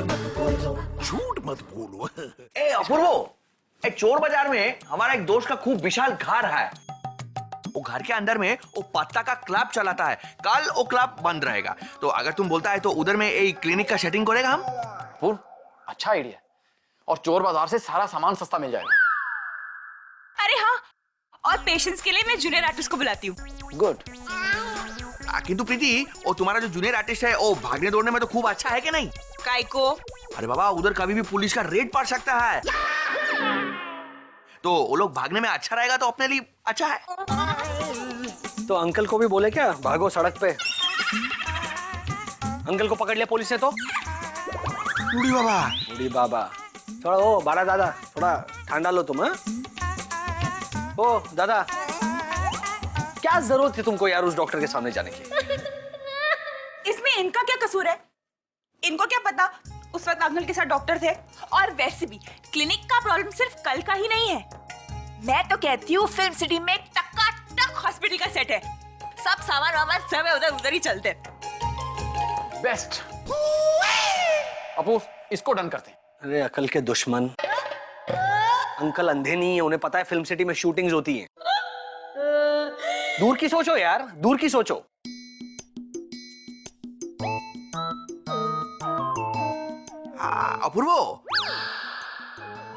झूठ मत बोलो। ए अपूर्वो, चोर बाजार में हमारा एक दोस्त का खूब विशाल घर है। वो घर के अंदर में वो पत्ता का क्लब चलाता है। कल वो क्लब बंद रहेगा, तो अगर तुम बोलता है तो उधर में एक क्लिनिक का सेटिंग करेगा हम। पूर्व अच्छा आइडिया, और चोर बाजार से सारा सामान सस्ता मिल जाएगा। अरे हाँ, और पेशेंट्स के लिए मैं जूनियर आर्टिस्ट को बुलाती हूँ। गुड। किंतु प्रीति, वो तुम्हारा जो जूनियर आर्टिस्ट है वो भागने दौड़ने में तो खूब अच्छा है कि नहीं? काय को? अरे बाबा, उधर कभी भी पुलिस का रेड पड़ सकता है, तो वो लोग भागने में अच्छा रहेगा तो अपने लिए अच्छा है। तो अंकल को भी बोले क्या, भागो सड़क पे। अंकल को पकड़ लिया पुलिस ने तो। बूढ़ी बाबा थोड़ा, ओ बारा दादा थोड़ा ठंडा लो तुम। हाँ ओ दादा, क्या जरूरत थी तुमको यार उस डॉक्टर के सामने जाने की? इसमें इनका क्या कसूर है? इनको क्या पता उस वक्त अंकल के साथ डॉक्टर थे। और वैसे भी क्लिनिक का प्रॉब्लम सिर्फ कल का ही नहीं है। मैं तो कहती हूँ फिल्म सिटी में टकाटक हॉस्पिटल का सेट है। सब सामान वामान सब उधर उधर ही चलते। बेस्ट। अपूर्व, इसको डन करते हैं। अरे अकल के दुश्मन, अंकल अंधे नहीं है, उन्हें पता है फिल्म सिटी में शूटिंग्स होती हैं। दूर की सोचो यार, दूर की सोचो। अपूर्वो,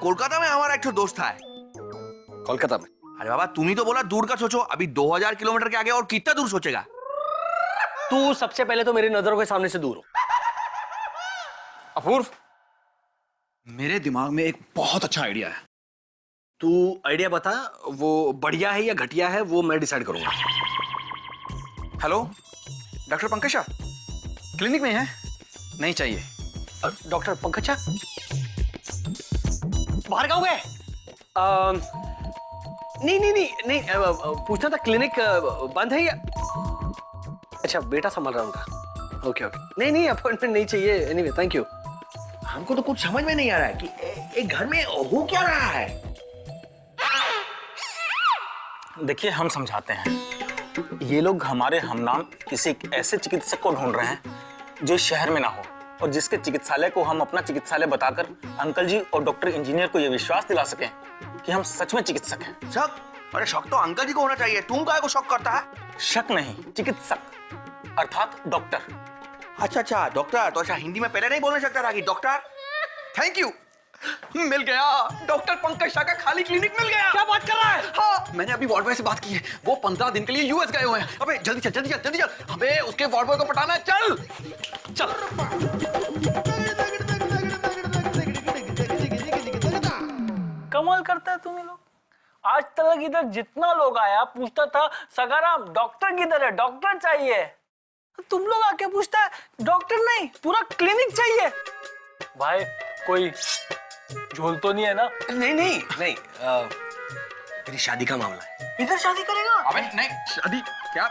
कोलकाता में हमारा एक तो दोस्त है। कोलकाता में? अरे बाबा, तुम ही तो बोला दूर का सोचो। अभी 2000 किलोमीटर के आगे और कितना दूर सोचेगा? तू सबसे पहले तो मेरी नजरों के सामने से दूर हो। अपूर्व, मेरे दिमाग में एक बहुत अच्छा आइडिया है। तू आइडिया बता, वो बढ़िया है या घटिया है वो मैं डिसाइड करूंगा। हेलो, डॉक्टर पंकज क्लिनिक में है? नहीं चाहिए। डॉक्टर पंकज बाहर कहाँ गए? नहीं, पूछना था क्लिनिक बंद है या? अच्छा, बेटा संभाल रहा उनका। ओके, नहीं अपॉइंटमेंट नहीं चाहिए। Anyway, thank you. हमको तो कुछ समझ में नहीं आ रहा है कि एक घर में हो क्या रहा है। देखिए, हम समझाते हैं। ये लोग हमारे हमनाम किसी ऐसे चिकित्सक को ढूंढ रहे हैं जो इस शहर में ना हो, और जिसके चिकित्सालय को हम अपना चिकित्सालय बताकर अंकल जी और डॉक्टर इंजीनियर को यह विश्वास दिला सकें कि हम सच में चिकित्सक हैं। शक? अरे शक तो अंकल जी को होना चाहिए। तुम काहे को शक करता है? शक नहीं, चिकित्सक अर्थात डॉक्टर। अच्छा, डॉक्टर। तो अच्छा, हिंदी में पहले नहीं बोलने सकता था कि डॉक्टर? थैंक यू, मिल गया। डॉक्टर पंकज शाह का खाली क्लिनिक मिल गया। क्या बात कर रहा है? हाँ, मैंने अभी वार्ड बॉय से बात की है। वो 15 दिन के लिए यूएस गए हुए हैं। अबे जल्दी चल, हमें उसके वार्ड बॉय को पटाना है। चल। कमाल करता है तुम लोग। आज तक इधर जितना लोग आया पूछता था सगाराम डॉक्टर किधर है, डॉक्टर चाहिए। तुम लोग आके पूछता है डॉक्टर नहीं, पूरा क्लिनिक चाहिए। भाई कोई झोल तो नहीं है ना? नहीं, मेरी शादी का मामला है। इधर शादी करेगा? अबे नहीं, शादी क्या?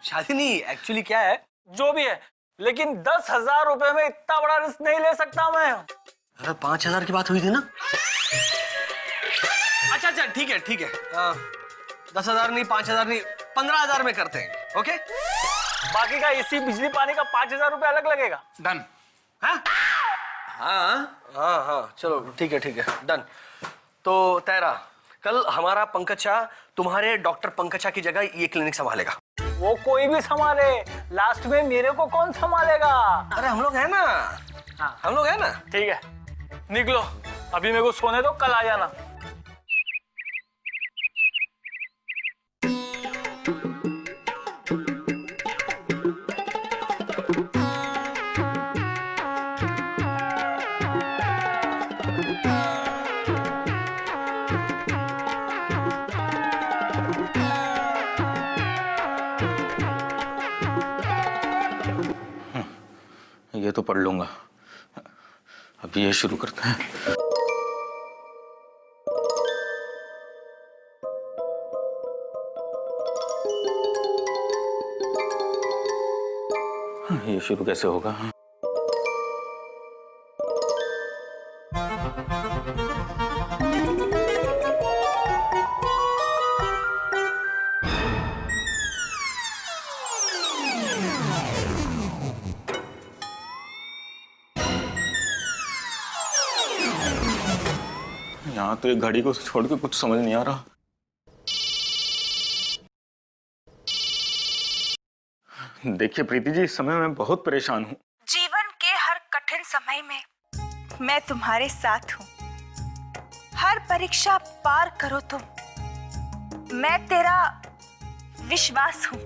शादी नहीं, एक्चुअली क्या है, जो भी है, लेकिन 10,000 रुपए में इतना बड़ा रिस्क नहीं ले सकता मैं। अरे 5,000 की बात हुई थी ना? अच्छा, ठीक है 10,000 नहीं, 5,000 नहीं, 15,000 में करते हैं। ओके, बाकी का इसी बिजली पानी का 5,000 रुपए अलग लगेगा। डन। हाँ, चलो ठीक है, डन। तो तेरा कल हमारा पंकज शाह तुम्हारे डॉक्टर पंकज शाह की जगह ये क्लिनिक संभालेगा। वो कोई भी संभाले, लास्ट में मेरे को कौन संभालेगा? अरे हम लोग हैं ना। हाँ, हम लोग हैं ना। ठीक है, निकलो, अभी मेरे को सोने दो, कल आ जाना। ये तो पढ़ लूंगा, अभी ये शुरू करते हैं। ये शुरू कैसे होगा? यहाँ तो एक घड़ी को छोड़ के कुछ समझ नहीं आ रहा। देखिए प्रीति जी, इस समय मैं बहुत परेशान हूँ। जीवन के हर कठिन समय में मैं तुम्हारे साथ हूँ। हर परीक्षा पार करो तुम, मैं तेरा विश्वास हूँ।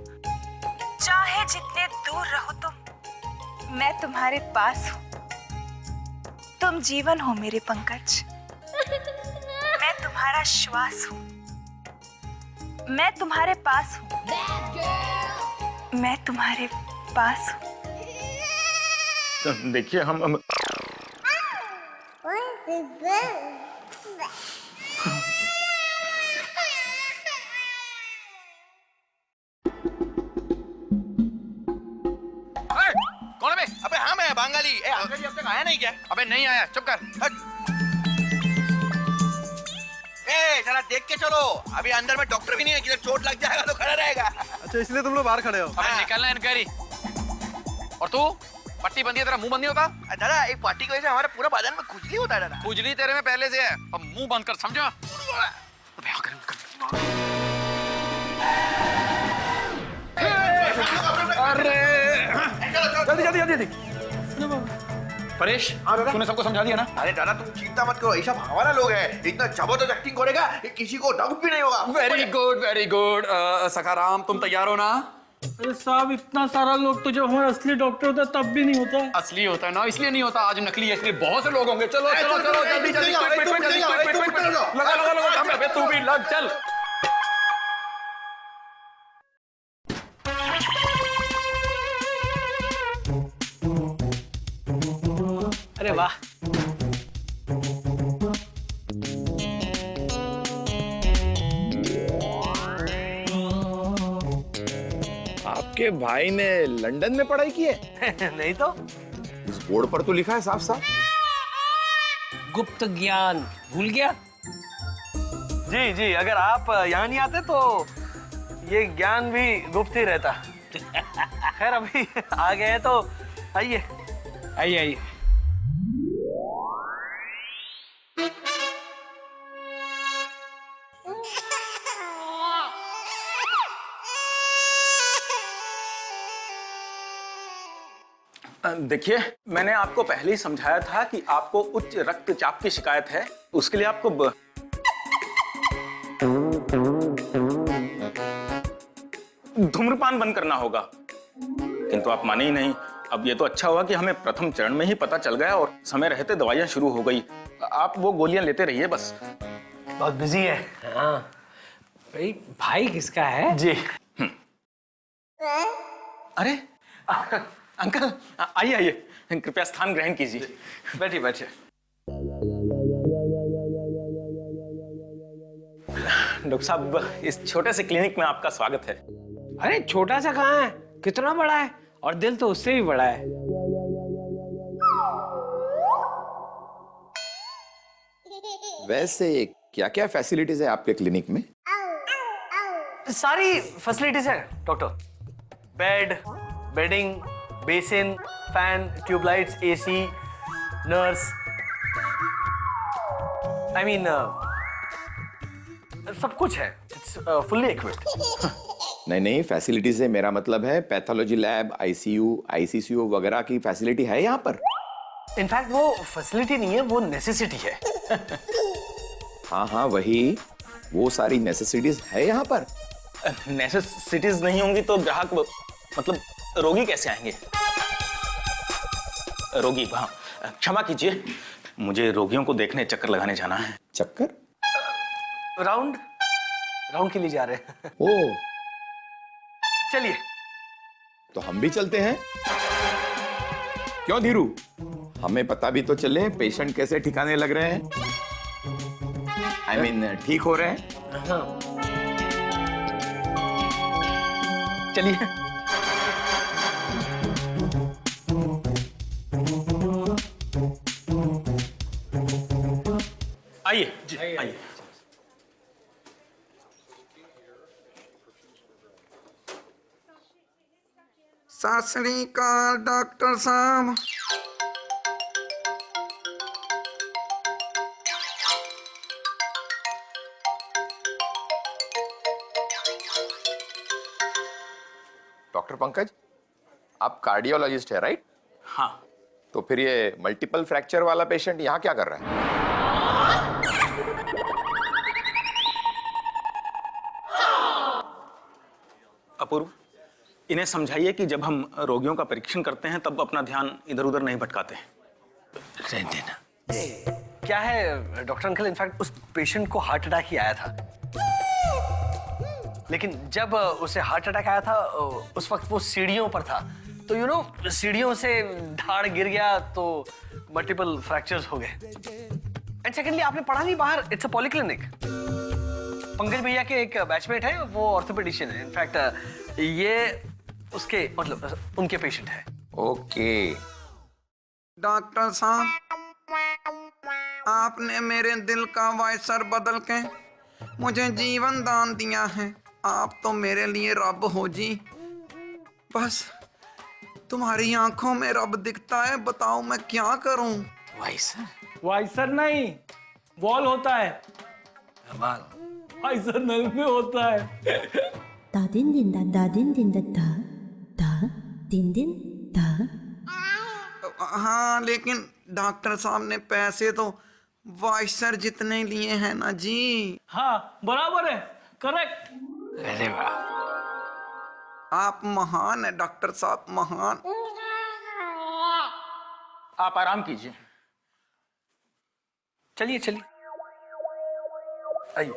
चाहे जितने दूर रहो तुम, मैं तुम्हारे पास हूँ। तुम जीवन हो मेरे पंकज, मैं तुम्हारा श्वास हूँ। मैं तुम्हारे पास हूँ, मैं तुम्हारे पास हूँ। तो देखिए हम कौन है बे? अबे हाँ मैं बंगाली। अंकल जी अब तक आया नहीं क्या? अबे नहीं आया, चुप कर। जरा देख के चलो, अभी अंदर में डॉक्टर भी नहीं है, किधर चोट लग जाएगा तो खड़ा रहेगा। अच्छा इसलिए तुम लोग बाहर खड़े हो? अबे निकलना इनक्वायरी। और तू पट्टी बंदी है, तेरा मुंह बंद नहीं होता? दादा एक पार्टी की वजह से हमारे पूरा बदन में खुजली होता है दादा। खुजली तेरे में पहले से है, अब मुंह बंद कर, समझा? अबे हाँ कर। अरे जल्दी जल्दी जल्दी जल्दी। परेश, तूने सबको समझा दिया ना? अरे दादा तुम चिंता मत करो, ये सब हमारा लोग है। इतना जबरदस्त एक्टिंग करेगा कि किसी को डाउट भी नहीं होगा। Very good very good. Sakharam तुम तैयार हो ना? अरे साहब, इतना सारा लोग तो जब हमारा असली डॉक्टर होता है तब भी नहीं होता। असली होता है ना, इसलिए नहीं होता। आज नकली है, इसलिए बहुत से लोग होंगे। चलो चलो चलो जल्दी जल्दी लगा लगा लगा। अबे तू भी लग, चल। अरे वाह, आपके भाई ने लंदन में पढ़ाई की है? नहीं तो इस बोर्ड पर तो लिखा है साफ साफ। गुप्त ज्ञान भूल गया? जी जी, अगर आप यहाँ नहीं आते तो ये ज्ञान भी गुप्त ही रहता। खैर अभी आ गए हैं तो आइए आइए आइए। देखिए, मैंने आपको पहले ही समझाया था कि आपको उच्च रक्तचाप की शिकायत है। उसके लिए आपको धूम्रपान बंद करना होगा, किंतु आप माने ही नहीं। अब ये तो अच्छा हुआ कि हमें प्रथम चरण में ही पता चल गया और समय रहते दवाइयां शुरू हो गई। आप वो गोलियां लेते रहिए बस। बहुत बिजी है। हाँ भाई, भाई किसका है? जी अरे अंकल, आइए आइए, कृपया स्थान ग्रहण कीजिए। बैठिए बैठिए। डॉक्टर साहब, इस छोटे से क्लिनिक में आपका स्वागत है। अरे छोटा सा कहाँ है, कितना बड़ा है, और दिल तो उससे भी बड़ा है। वैसे क्या क्या फैसिलिटीज है आपके क्लिनिक में? सारी फैसिलिटीज है doctor. Bed, bedding, basin, fan, tubelights, AC, nurse, I mean सब कुछ है। It's fully equipped. नहीं नहीं, फैसिलिटीज से मेरा मतलब है पैथोलॉजी लैब, आईसीयू, आईसीसीयू वगैरह की फैसिलिटी है यहाँ पर? इनफैक्ट वो फैसिलिटी नहीं है, वो नेसेसिटी है। हाँ हाँ वही, वो सारी नेसेसिटीज है यहाँ पर। नेसेसिटीज नहीं होंगी तो ग्राहक मतलब रोगी कैसे आएंगे? रोगी, हाँ क्षमा कीजिए, मुझे रोगियों को देखने चक्कर लगाने जाना है। चक्कर? राउंड के लिए जा रहे हैं। ओ, चलिए। तो हम भी चलते हैं। क्यों धीरू, हमें पता भी तो चले पेशेंट कैसे ठिकाने लग रहे हैं। आई मीन ठीक हो रहे हैं। हाँ। चलिए। आइए जी, आइए। सत श्री अकाल डॉक्टर साहब। पंकज, आप कार्डियोलॉजिस्ट है राइट? हाँ। तो फिर ये मल्टीपल फ्रैक्चर वाला पेशेंट यहाँ क्या कर रहा है? अपूर्व, इन्हें समझाइए कि जब हम रोगियों का परीक्षण करते हैं तब अपना ध्यान इधर उधर नहीं भटकाते। क्या है डॉक्टर अंकल, इनफैक्ट उस पेशेंट को हार्ट अटैक ही आया था, लेकिन जब उसे हार्ट अटैक आया था उस वक्त वो सीढ़ियों पर था, तो यू नो सीढ़ियों से धाड़ गिर गया तो मल्टीपल फ्रैक्चर्स हो गए। एंड सेकेंडली, आपने पढ़ा नहीं बाहर, इट्स अ पॉलीक्लिनिक। पंकज भैया के एक बैचमेट है, वो ऑर्थोपेडिशियन है, इनफैक्ट ये उसके मतलब उनके पेशेंट है। ओके। डॉक्टर साहब, आपने मेरे दिल का वाइसर बदल के मुझे जीवन दान दिया है। आप तो मेरे लिए रब हो जी। बस तुम्हारी आंखों में रब दिखता है, बताओ मैं क्या करूं? वाइसर नहीं, वॉल होता है, वाइसर नल में होता है। दा दिन दिन दा दा दिन दिन दा दा दिन दिन दा। हाँ, लेकिन डॉक्टर साहब ने पैसे तो वाइसर जितने लिए हैं ना जी। हाँ बराबर है, करेक्ट। अरे वाह, आप महान है डॉक्टर साहब, महान। आप आराम कीजिए। चलिए चलिए, आइए।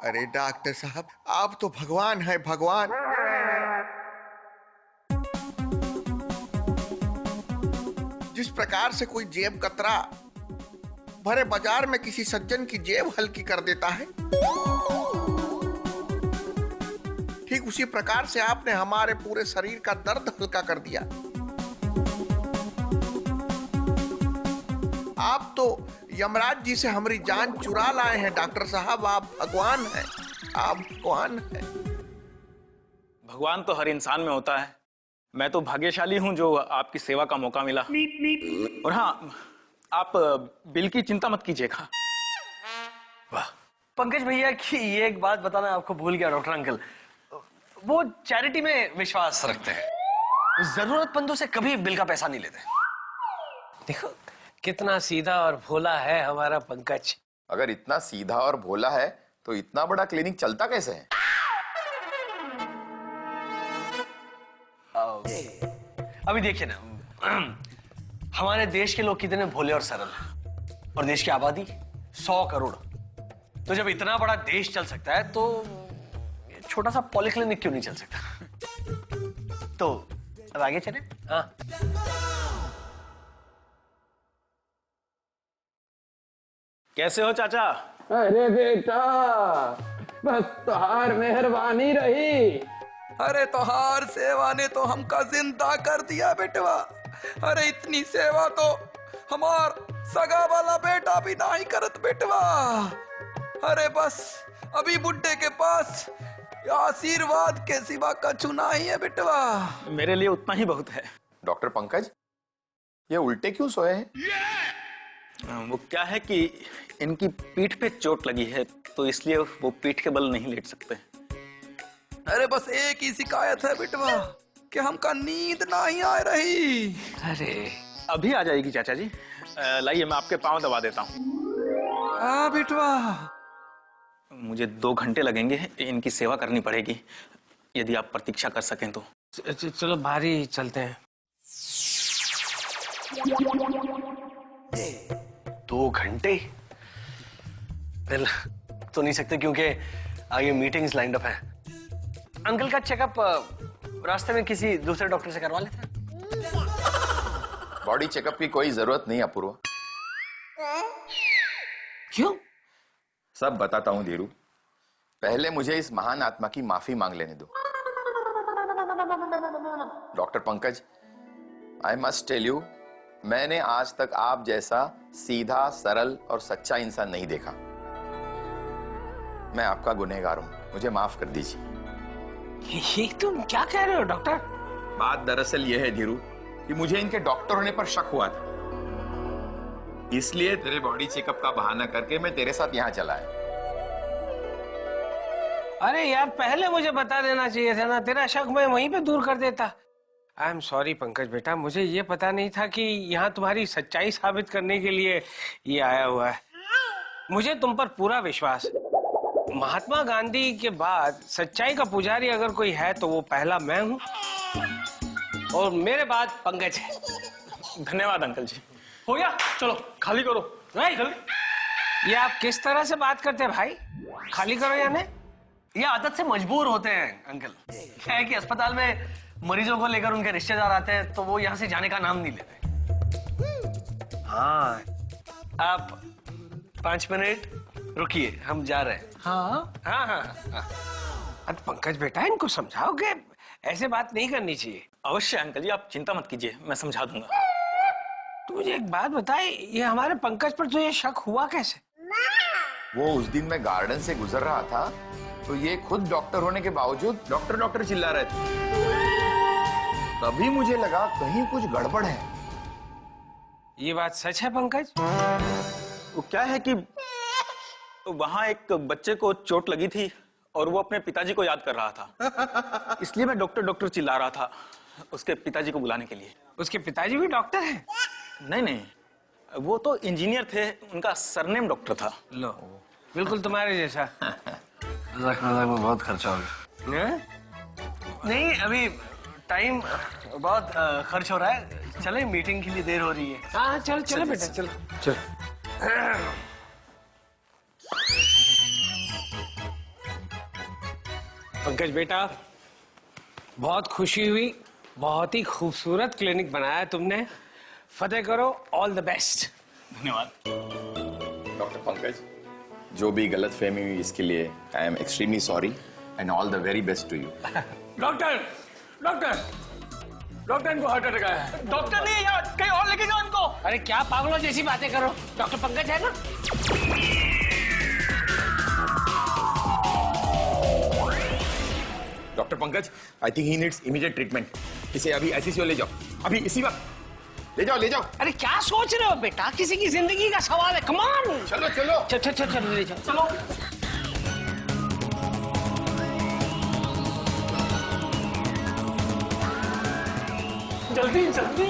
अरे डॉक्टर साहब, आप तो भगवान है, भगवान। जिस प्रकार से कोई जेब कतरा भरे बाजार में किसी सज्जन की जेब हल्की कर देता है, ठीक उसी प्रकार से आपने हमारे पूरे शरीर का दर्द हल्का कर दिया। आप तो यमराज जी से हमारी जान चुरा लाए हैं डॉक्टर साहब। आप भगवान हैं, आप भगवान हैं। भगवान तो हर इंसान में होता है। मैं तो भाग्यशाली हूं जो आपकी सेवा का मौका मिला। और हाँ, आप बिल की चिंता मत कीजिएगा। वाह, पंकज भैया की ये एक बात बताना आपको भूल गया डॉक्टर अंकल, वो चैरिटी में विश्वास रखते हैं, जरूरतमंदों से कभी बिल का पैसा नहीं लेते। देखो कितना सीधा और भोला है हमारा पंकज। अगर इतना सीधा और भोला है तो इतना बड़ा क्लिनिक चलता कैसे है? अभी देखिए ना, हमारे देश के लोग कितने भोले और सरल हैं, और देश की आबादी 100 करोड़। तो जब इतना बड़ा देश चल सकता है तो छोटा सा पॉलीक्लिनिक क्यों नहीं चल सकता? तो अब आगे चले। हाँ, कैसे हो चाचा? अरे बेटा, बस तोहार मेहरबानी रही। अरे तोहार सेवा ने तो हमका जिंदा कर दिया बेटवा। अरे इतनी सेवा तो हमार सगा वाला बेटा भी नहीं करत बेटवा। अरे बस अभी बुड्ढे के पास आशीर्वाद के सिवा कछु नहीं है बेटवा। मेरे लिए उतना ही बहुत है। डॉक्टर पंकज, ये उल्टे क्यों सोए हैं? वो क्या है कि इनकी पीठ पे चोट लगी है, तो इसलिए वो पीठ के बल नहीं लेट सकते। अरे बस एक ही शिकायत है बेटवा कि हमका नींद नहीं आ रही। अरे अभी आ जाएगी चाचा जी। लाइए मैं आपके पांव दबा देता हूँ। हाँ बेटवा। मुझे 2 घंटे लगेंगे, इनकी सेवा करनी पड़ेगी। यदि आप प्रतीक्षा कर सकें तो। चलो बाहर ही चलते हैं। 2 घंटे मिल तो नहीं सकते क्योंकि आगे मीटिंग्स लाइंड अप है। अंकल का चेकअप रास्ते में किसी दूसरे डॉक्टर से करवा लेते हैं। बॉडी चेकअप की कोई जरूरत नहीं अपूर्व। क्यों? सब बताता हूं धीरू। पहले मुझे इस महान आत्मा की माफी मांग लेने दो। Doctor Pankaj, I must tell you, मैंने आज तक आप जैसा सीधा, सरल और सच्चा इंसान नहीं देखा। मैं आपका गुनहगार हूं, मुझे माफ कर दीजिए। ये तुम क्या कह रहे हो डॉक्टर? बात दरअसल यह है धीरू कि मुझे इनके डॉक्टर होने पर शक हुआ था, इसलिए तेरे बॉडी चेकअप का बहाना करके मैं तेरे साथ यहां चला आया। अरे यार पहले मुझे बता देना चाहिए था ना, तेरा शक मैं वहीं पे दूर कर देता। आई एम सॉरी पंकज बेटा, मुझे ये पता नहीं था कि यहाँ तुम्हारी सच्चाई साबित करने के लिए ये आया हुआ है। मुझे तुम पर पूरा विश्वास। महात्मा गांधी के बाद सच्चाई का पुजारी अगर कोई है तो वो पहला मैं हूँ, और मेरे बाद पंकज है। धन्यवाद अंकल जी। हो गया, चलो खाली करो। ये आप किस तरह से बात करते हैं भाई? खाली करो या नहीं? ये आदत से मजबूर होते हैं अंकल। क्या है कि अस्पताल में मरीजों को लेकर उनके रिश्तेदार आते हैं तो वो यहाँ से जाने का नाम नहीं लेते। हाँ, आप 5 मिनट रुकिए, हम जा रहे हैं। हाँ हाँ हाँ हाँ। अरे पंकज बेटा, इनको समझाओ कि ऐसे बात नहीं करनी चाहिए। अवश्य अंकल जी, आप चिंता मत कीजिए, मैं समझा दूंगा। तो मुझे एक बात बताए, ये हमारे पंकज पर तो ये शक हुआ कैसे? वो उस दिन मैं गार्डन से गुजर रहा था तो ये खुद डॉक्टर होने के बावजूद डॉक्टर डॉक्टर चिल्ला रहे थे। तभी मुझे लगा कहीं कुछ गड़बड़ है। ये बात सच है पंकज? वो क्या है कि वहां एक बच्चे को चोट लगी थी और वो अपने पिताजी को याद कर रहा था, इसलिए मैं डॉक्टर डॉक्टर चिल्ला रहा था उसके पिताजी को बुलाने के लिए। उसके पिताजी भी डॉक्टर हैं? नहीं नहीं, वो तो इंजीनियर थे, उनका सरनेम डॉक्टर था। लो, बिल्कुल तुम्हारे जैसा। में बहुत खर्चा होगा। नहीं, अभी टाइम बहुत खर्च हो रहा है। चले, मीटिंग के लिए देर हो रही है। हाँ चलो चलो बेटा, चलो चलो। पंकज बेटा, बहुत खुशी हुई, बहुत ही खूबसूरत क्लिनिक बनाया तुमने। फतेह करो, ऑल द बेस्ट। धन्यवाद डॉक्टर पंकज, जो भी गलत फहमी हुई इसके लिए I am extremely sorry and all the very best to you. Doctor doctor doctor, इनको हार्ट अटैक आया है। डॉक्टर नहीं है यार, कहीं और लेके जाओ इनको। अरे क्या पागलों जैसी बातें करो, डॉक्टर पंकज है ना। Doctor Pankaj, I think he needs immediate treatment. इसे अभी आईसीयू ले जाओ, अभी इसी वक्त ले जाओ ले जाओ। अरे क्या सोच रहे हो बेटा, किसी की जिंदगी का सवाल है। कम ऑन, चलो चलो चल चल चल चल ले जाओ, चलो। जल्दी जल्दी।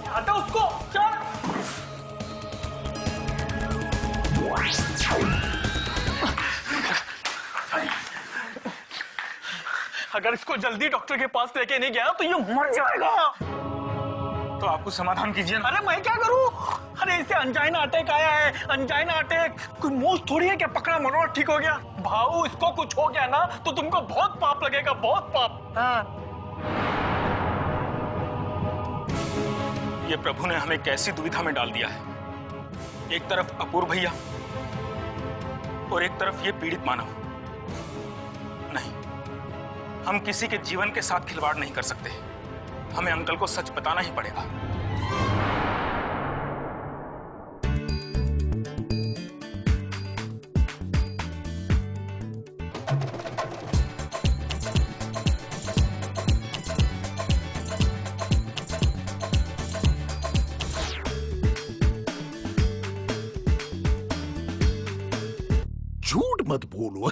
हटा उसको, चल। अगर इसको जल्दी डॉक्टर के पास लेके नहीं गया तो ये मर जाएगा। तो आपको समाधान कीजिए ना। अरे मैं क्या करूं? अरे इसे अंजाइना अटैक आया है, अंजाइना अटैक। कोई मोच थोड़ी है क्या पकड़ा मनोड़ा ठीक हो गया। भाऊ, इसको कुछ हो गया ना तो तुमको बहुत पाप लगेगा, बहुत पाप। हाँ। ये प्रभु ने हमें कैसी दुविधा में डाल दिया है। एक तरफ अपूर्व भैया और एक तरफ ये पीड़ित मानव। नहीं, हम किसी के जीवन के साथ खिलवाड़ नहीं कर सकते। हमें अंकल को सच बताना ही पड़ेगा। झूठ मत बोलो।